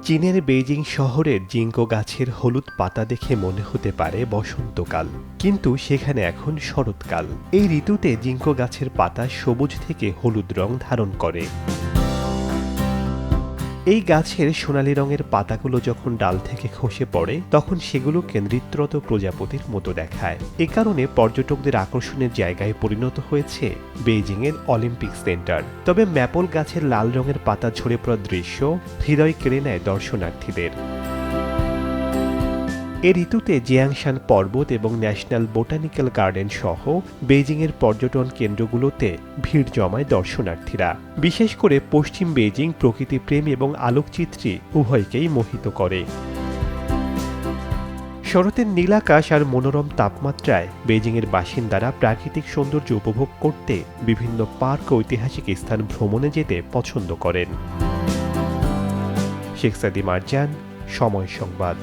চীনের বেইজিং শহরের জিঙ্কো গাছের হলুদ পাতা দেখে মনে হতে পারে বসন্তকাল, কিন্তু সেখানে এখন শরৎকাল। এই ঋতুতে জিঙ্কো গাছের পাতা সবুজ থেকে হলুদ রং ধারণ করে। এই গাছের সোনালী রঙের পাতাগুলো যখন ডাল থেকে খসে পড়ে তখন সেগুলোকে নৃত্যরত প্রজাপতির মতো দেখায়। এ কারণে পর্যটকদের আকর্ষণের জায়গায় পরিণত হয়েছে বেইজিংয়ের অলিম্পিক সেন্টার। তবে ম্যাপল গাছের লাল রঙের পাতা ঝরে পড়া দৃশ্য হৃদয় কেড়ে নেয় দর্শনার্থীদের। এ ঋতুতে জিয়াংশান পর্বত এবং ন্যাশনাল বোটানিক্যাল গার্ডেন সহ বেইজিংয়ের পর্যটন কেন্দ্রগুলোতে ভিড় জমায় দর্শনার্থীরা। বিশেষ করে পশ্চিম বেইজিং প্রকৃতিপ্রেম এবং আলোকচিত্রী উভয়কেই মোহিত করে। শরতের নীলাকাশ আর মনোরম তাপমাত্রায় বেইজিংয়ের বাসিন্দারা প্রাকৃতিক সৌন্দর্য উপভোগ করতে বিভিন্ন পার্ক ও ঐতিহাসিক স্থান ভ্রমণে যেতে পছন্দ করেন। শেখ সাদি মারজান, সময় সংবাদ।